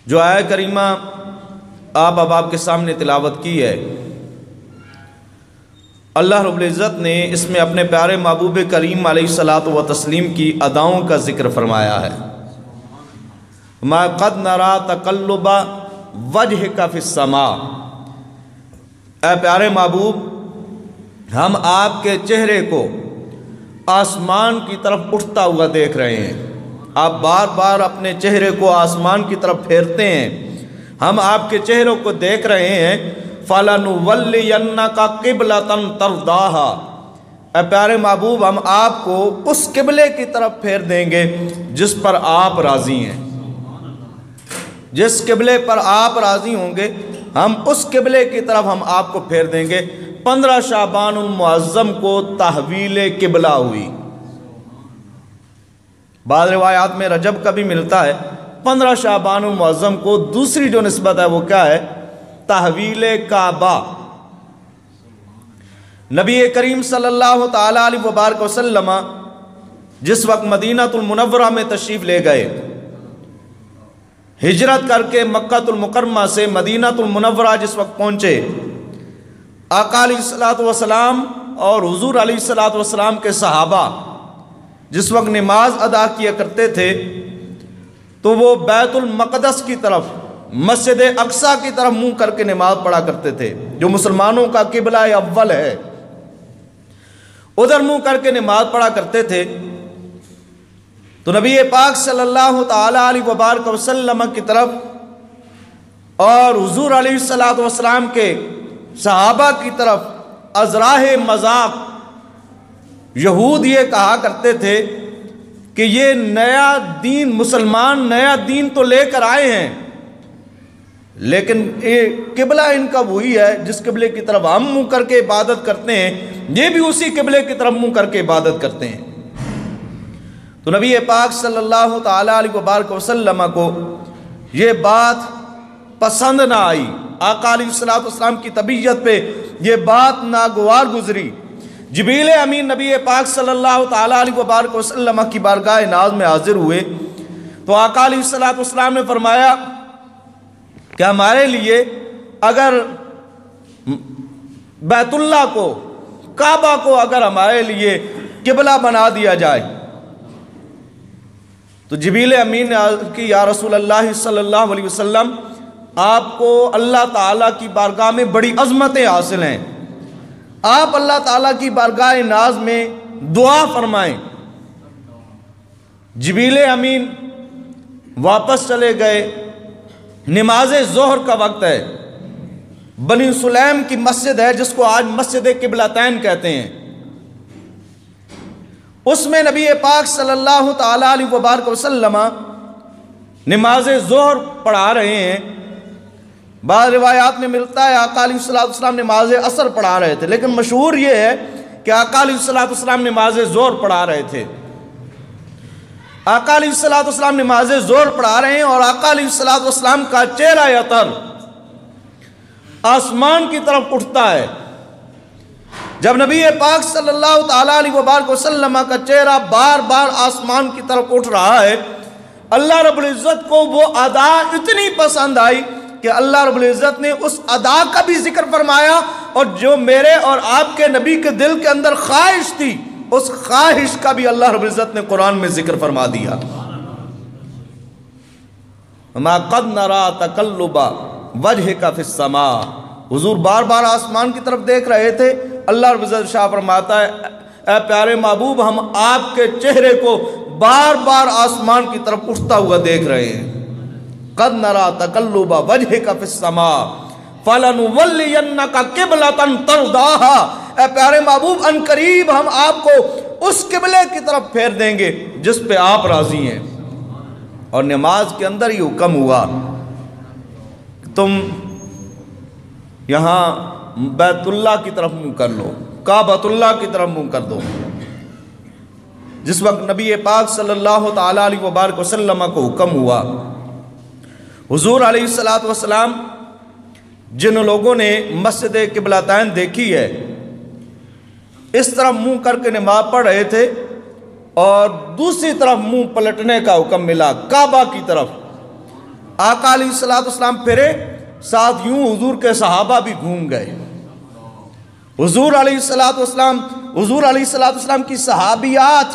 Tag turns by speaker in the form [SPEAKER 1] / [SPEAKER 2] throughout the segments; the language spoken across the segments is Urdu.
[SPEAKER 1] جو آیت کریمہ آپ اب آپ کے سامنے تلاوت کی ہے، اللہ رب العزت نے اس میں اپنے پیارے محبوب کریم علیہ الصلاۃ والتسلیم کی اداؤں کا ذکر فرمایا ہے۔ ما قد نرا تقلب وجہک فی السماء، اے پیارے محبوب، ہم آپ کے چہرے کو آسمان کی طرف اٹھتا ہوا دیکھ رہے ہیں۔ آپ بار بار اپنے چہرے کو آسمان کی طرف پھیرتے ہیں، ہم آپ کے چہروں کو دیکھ رہے ہیں۔ فَلَنُوَلِّيَنَّكَ قِبْلَةً تَرْضَاهَا، اے پیارے محبوب، ہم آپ کو اس قبلے کی طرف پھیر دیں گے جس پر آپ راضی ہیں۔ جس قبلے پر آپ راضی ہوں گے ہم اس قبلے کی طرف ہم آپ کو پھیر دیں گے۔ 15 شعبان المعظم کو تحویل قبلہ ہوئی۔ بعض روایات میں رجب کا بھی ملتا ہے۔ 15 شعبان المعظم کو دوسری جو نسبت ہے وہ کیا ہے؟ تحویل کعبہ۔ نبی کریم صلی اللہ تعالیٰ علیہ وبارک وسلم جس وقت مدینہ المنورہ میں تشریف لے گئے، ہجرت کر کے مکہ المکرمہ سے مدینہ المنورہ جس وقت پہنچے، آقا علیہ الصلوۃ والسلام اور حضور علیہ الصلوۃ والسلام کے صحابہ جس وقت نماز ادا کیا کرتے تھے تو وہ بیت المقدس کی طرف، مسجد اقصیٰ کی طرف منہ کر کے نماز پڑھا کرتے تھے، جو مسلمانوں کا قبلہ اول ہے، ادھر منہ کر کے نماز پڑھا کرتے تھے۔ تو نبی پاک صلی اللہ تعالیٰ علیہ وبارک وسلم کی طرف اور حضور علیہ الصلوۃ والسلام کے صحابہ کی طرف ازراہ مذاق یہود یہ کہا کرتے تھے کہ یہ نیا دین، مسلمان نیا دین تو لے کر آئے ہیں، لیکن قبلہ ان کا وہی ہے جس قبلے کی طرف ہم منہ کر کے عبادت کرتے ہیں، یہ بھی اسی قبلے کی طرف منہ کر کے عبادت کرتے ہیں۔ تو نبی پاک صلی اللہ تعالیٰ علیہ وبارک وسلم کو یہ بات پسند نہ آئی، آقا علیہ الصلوۃ والسلام کی طبیعت پہ یہ بات ناگوار گزری۔ جبریل امین نبی پاک صلی اللہ تعالیٰ علیہ وبارک وسلم کی بارگاہ ناز میں حاضر ہوئے تو آقا علیہ الصلوۃ والسلام نے فرمایا کہ ہمارے لیے اگر بیت اللہ کو، کعبہ کو اگر ہمارے لیے قبلہ بنا دیا جائے، تو جبریل امین نے عرض کی یا رسول اللہ صلی اللہ علیہ وسلم، آپ کو اللہ تعالیٰ کی بارگاہ میں بڑی عظمتیں حاصل ہیں، آپ اللہ تعالیٰ کی بارگاہ ناز میں دعا فرمائیں۔ جبریل امین واپس چلے گئے، نماز ظہر کا وقت ہے، بنی سلیم کی مسجد ہے جس کو آج مسجد قبلتین کہتے ہیں، اس میں نبی پاک صلی اللہ تعالیٰ علیہ وبارک وسلم نماز ظہر پڑھا رہے ہیں۔ بعض روایات میں ملتا ہے آقا علیہ الصلوۃ والسلام نماز عصر پڑھا رہے تھے، لیکن مشہور یہ ہے کہ آقا علیہ الصلوۃ والسلام نماز ظہر پڑھا رہے تھے۔ آقا علیہ الصلوۃ والسلام نماز ظہر پڑھا رہے ہیں اور آقا علیہ الصلوۃ والسلام کا چہرہ اطہر آسمان کی طرف اٹھتا ہے۔ جب نبی پاک صلی اللہ تعالیٰ علیہ وبارک وسلم کا چہرہ بار بار آسمان کی طرف اٹھ رہا ہے، اللہ رب العزت کو وہ ادا اتنی پسند آئی کہ اللہ رب العزت نے اس ادا کا بھی ذکر فرمایا، اور جو میرے اور آپ کے نبی کے دل کے اندر خواہش تھی اس خواہش کا بھی اللہ رب العزت نے قرآن میں ذکر فرما دیا۔ ما قد نرا تقلب وجہک فی السماء، حضور بار بار آسمان کی طرف دیکھ رہے تھے۔ اللہ رب العزت شاہ فرماتا ہے اے پیارے محبوب، ہم آپ کے چہرے کو بار بار آسمان کی طرف اٹھتا ہوا دیکھ رہے ہیں۔ قد نرا تقلب وجہک فی السماء فلنولینک قبلۃ ترضاها، اے پیارے محبوب ان قریب ہم آپ کو اس قبلے کی طرف پھیر دیں گے جس پہ آپ راضی ہیں۔ اور نماز کے اندر یہ حکم ہوا تم یہاں بیت اللہ کی طرف منہ کر لو، کعبۃ اللہ کی طرف منہ کر دو۔ جس وقت نبی پاک صلی اللہ تعالیٰ علیہ وبارک وسلم کو حکم ہوا، حضور علیہ الصلوۃ والسلام جن لوگوں نے مسجد قبلتین دیکھی ہے اس طرف منہ کر کے نماز پڑھ رہے تھے اور دوسری طرف منہ پلٹنے کا حکم ملا کعبہ کی طرف، آقا علیہ السلام پھرے، ساتھ یوں حضور کے صحابہ بھی گھوم گئے۔ حضور علیہ السلام کی صحابیات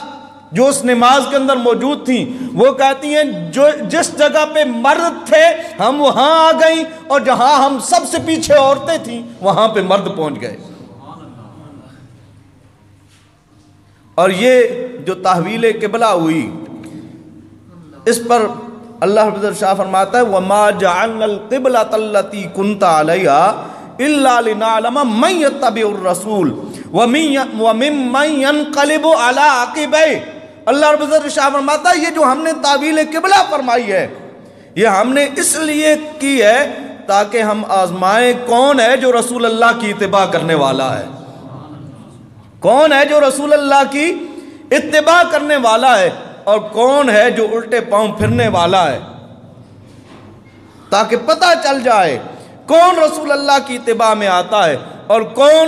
[SPEAKER 1] جو اس نماز کے اندر موجود تھیں، وہ کہتی ہیں جو جس جگہ پہ مرد تھے ہم وہاں آ گئیں، اور جہاں ہم سب سے پیچھے عورتیں تھیں وہاں پہ مرد پہنچ گئے۔ اور یہ جو تحویل قبلہ ہوئی، اس پر اللہ رب العزت شاہ فرماتا ہے وَمَا جَعَلْنَا الْقِبْلَةَ الَّتِي كُنْتَ عَلَيْهَا إِلَّا لِنَعْلَمَ مَن يَتَّبِعُ الرَّسُولَ وَمِمَّن يَنْقَلِبُ عَلَىٰ عَقِبَيْهِ۔ اللہ رب العزت شاہ فرماتا ہے یہ جو ہم نے تعویل قبلہ فرمائی ہے، یہ ہم نے اس لیے کی ہے تاکہ ہم آزمائیں کون ہے جو رسول اللہ کی اتباع کرنے والا ہے، کون ہے جو رسول اللہ کی اتباع کرنے والا ہے، اور کون ہے جو الٹے پاؤں پھرنے والا ہے، تاکہ پتہ چل جائے کون رسول اللہ کی اتباع میں آتا ہے اور کون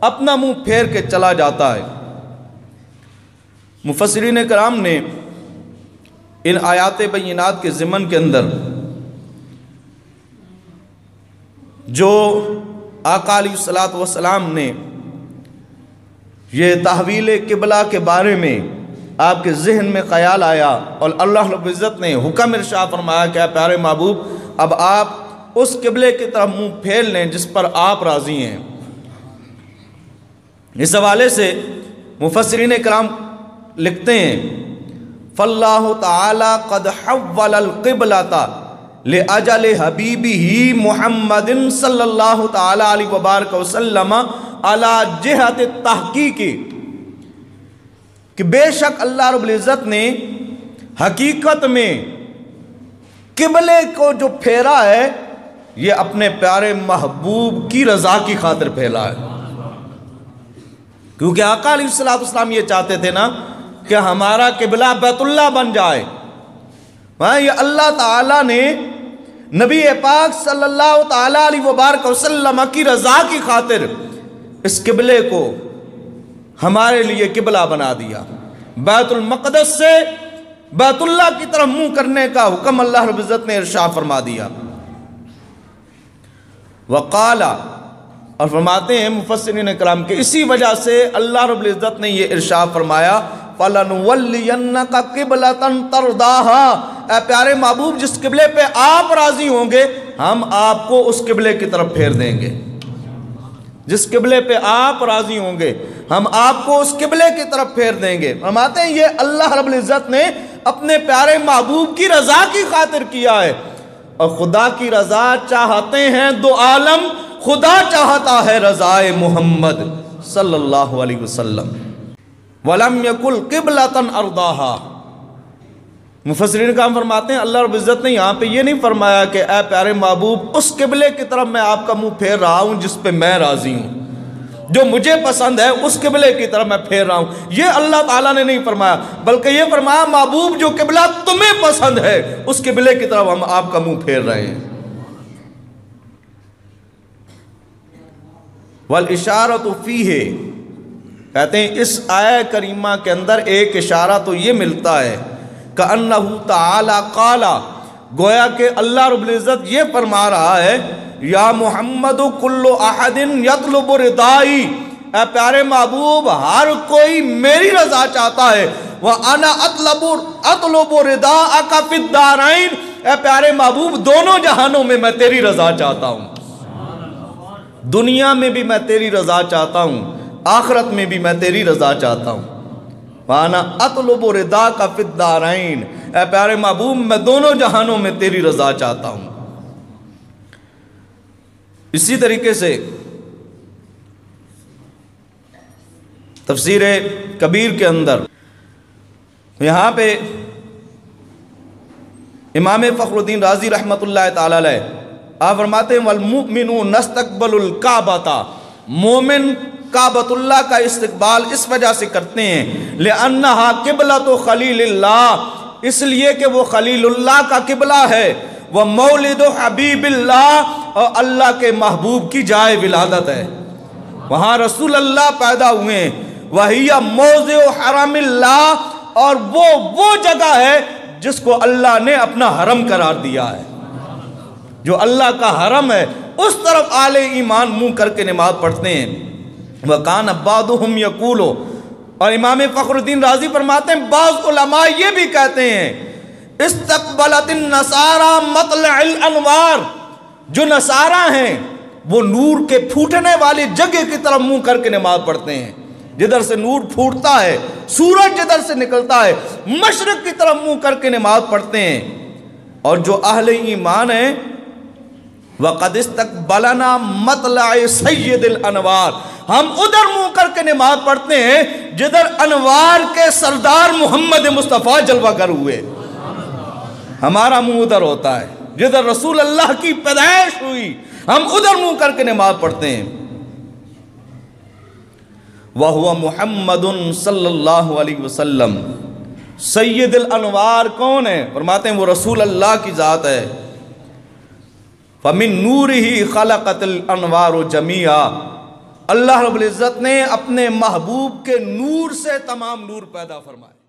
[SPEAKER 1] اپنا منہ پھیر کے چلا جاتا ہے۔ مفسرین کرام نے ان آیات بینات کے ضمن کے اندر جو آقا علیہ السلام نے یہ تحویل قبلہ کے بارے میں آپ کے ذہن میں خیال آیا، اور اللہ رب العزت نے حکم ارشاد فرمایا کہ اے پیارے محبوب اب آپ اس قبلے کی طرف منہ پھیر لیں جس پر آپ راضی ہیں۔ اس حوالے سے مفسرین کرام لکھتے ہیں فَاللَّهُ تَعَالَى قَدْ حَوَّلَ الْقِبْلَةَ لِأَجَلِ حَبِيبِهِ مُحَمَّدٍ صلی اللہ تعالیٰ علیہ وبارک وسلم عَلَى جِہَةِ التحقیق، کہ بے شک اللہ رب العزت نے حقیقت میں قبلے کو جو پھیرا ہے یہ اپنے پیارے محبوب کی رضا کی خاطر پھیلا ہے، کیونکہ آقا علیہ السلام یہ چاہتے تھے نا کہ ہمارا قبلہ بیت اللہ بن جائے۔ یہ اللہ تعالیٰ نے نبی پاک صلی اللہ تعالیٰ علیہ وبارک وسلم کی رضا کی خاطر اس قبلے کو ہمارے لیے قبلہ بنا دیا۔ بیت المقدس سے بیت اللہ کی طرف منہ کرنے کا حکم اللہ رب العزت نے ارشاد فرما دیا۔ وقالا، اور فرماتے ہیں مفسرین کرام کہ اسی وجہ سے اللہ رب العزت نے یہ ارشاد فرمایا فَلَنُوَلِّيَنَّكَ قِبْلَةً تَرْضَاهَا، اے پیارے محبوب جس قبلے پہ آپ راضی ہوں گے ہم آپ کو اس قبلے کی طرف پھیر دیں گے، جس قبلے پہ آپ راضی ہوں گے ہم آپ کو اس قبلے کی طرف پھیر دیں گے۔ فرماتے ہیں یہ اللہ رب العزت نے اپنے پیارے محبوب کی رضا کی خاطر کیا ہے، اور خدا کی رضا چاہتے ہیں دو عالم، خدا چاہتا ہے رضائے محمد صلی اللہ علیہ وسلم۔ وَلَمْ يَكُلْ قِبْلَةً أَرْضَاهَا، مفسرین کام فرماتے ہیں اللہ رب العزت نے یہاں پہ یہ نہیں فرمایا کہ اے پیارے محبوب اس قبلے کی طرف میں آپ کا منہ پھیر رہا ہوں جس پہ میں راضی ہوں، جو مجھے پسند ہے اس قبلے کی طرف میں پھیر رہا ہوں، یہ اللہ تعالیٰ نے نہیں فرمایا، بلکہ یہ فرمایا محبوب جو قبلہ تمہیں پسند ہے اس قبلے کی طرف ہم آپ کا منہ پھیر رہے ہیں۔ وَالْإِشَارَةُ فِيهِ، کہتے ہیں اس آیہ کریمہ کے اندر ایک اشارہ تو یہ ملتا ہے کَأَنَّهُ تَعَالَى قَالَ، گویا کہ اللہ رب العزت یہ فرما رہا ہے یا محمد کل احد یطلب رضائی، اے پیارے محبوب ہر کوئی میری رضا چاہتا ہے، وَأَنَا أَطْلُبُ رِضَاءَكَ فِي الدَّارَيْنِ، اے پیارے محبوب دونوں جہانوں میں تیری رضا چاہتا ہوں، دنیا میں بھی میں تیری رضا چاہتا ہوں، آخرت میں بھی میں تیری رضا چاہتا ہوں۔ وَأَنَا أَطْلُبُ رِضَاءَكَ فِي الدَّارَيْنِ، اے پیارے محبوب میں دونوں جہانوں میں تیری رضا چاہتا ہوں۔ اسی طریقے سے تفسیر کبیر کے اندر یہاں پہ امام فخر الدین رازی رحمۃ اللہ تعالی علیہ آپ فرماتے ہیں وَالْمُؤْمِنُ نَسْتَقْبَلُ الْكَعْبَةَ، مومن کعبۃ اللہ کا استقبال اس وجہ سے کرتے ہیں لِأَنَّهَا قِبْلَةُ خلیل اللہ، اس لیے کہ وہ خلیل اللہ کا قبلہ ہے، وہ مولد حبیب اللہ، اور اللہ کے محبوب کی جائے ولادت ہے، وہاں رسول اللہ پیدا ہوئے ہیں، وَهِيَ مَوْضِعُ حَرَمِ اللَّهِ، اور وہ جگہ ہے جس کو اللہ نے اپنا حرم قرار دیا ہے۔ جو اللہ کا حرم ہے اس طرف اہل ایمان منہ کر کے نماز پڑھتے ہیں۔ وَقَانَ بَعْضُهُمْ يَقُولُ، اور امام فخر الدین رازی فرماتے ہیں بعض علماء یہ بھی کہتے ہیں استقبلت النصارى مطلع الانوار، جو نصارہ ہیں وہ نور کے پھوٹنے والی جگہ کی طرف منہ کر کے نماز پڑھتے ہیں، جدھر سے نور پھوٹتا ہے، سورج جدھر سے نکلتا ہے مشرق کی طرف منہ کر کے نماز پڑھتے ہیں۔ اور جو اہل ایمان ہیں وَقَدْ اسْتَقْبَلَنَا مَطْلَعِ سَيِّدِ الْأَنْوَارِ، ہم ادھر منہ کر کے نماز پڑھتے ہیں جدھر انوار کے سردار محمد مصطفیٰ جلوہ گر ہوئے۔ ہمارا منہ ادھر ہوتا ہے جدھر رسول اللہ کی پیدائش ہوئی، ہم ادھر منہ کر کے نماز پڑھتے ہیں۔ وَهُوَ مُحَمَّدٌ صلی اللہ علیہ وسلم، سید الانوار کون ہے؟ فرماتے ہیں وہ رسول اللہ کی ذات ہے۔ فَمِن نُورِهِ خَلَقَتِ الْأَنْوَارُ جَمِيعًا، اللہ رب العزت نے اپنے محبوب کے نور سے تمام نور پیدا فرمائے۔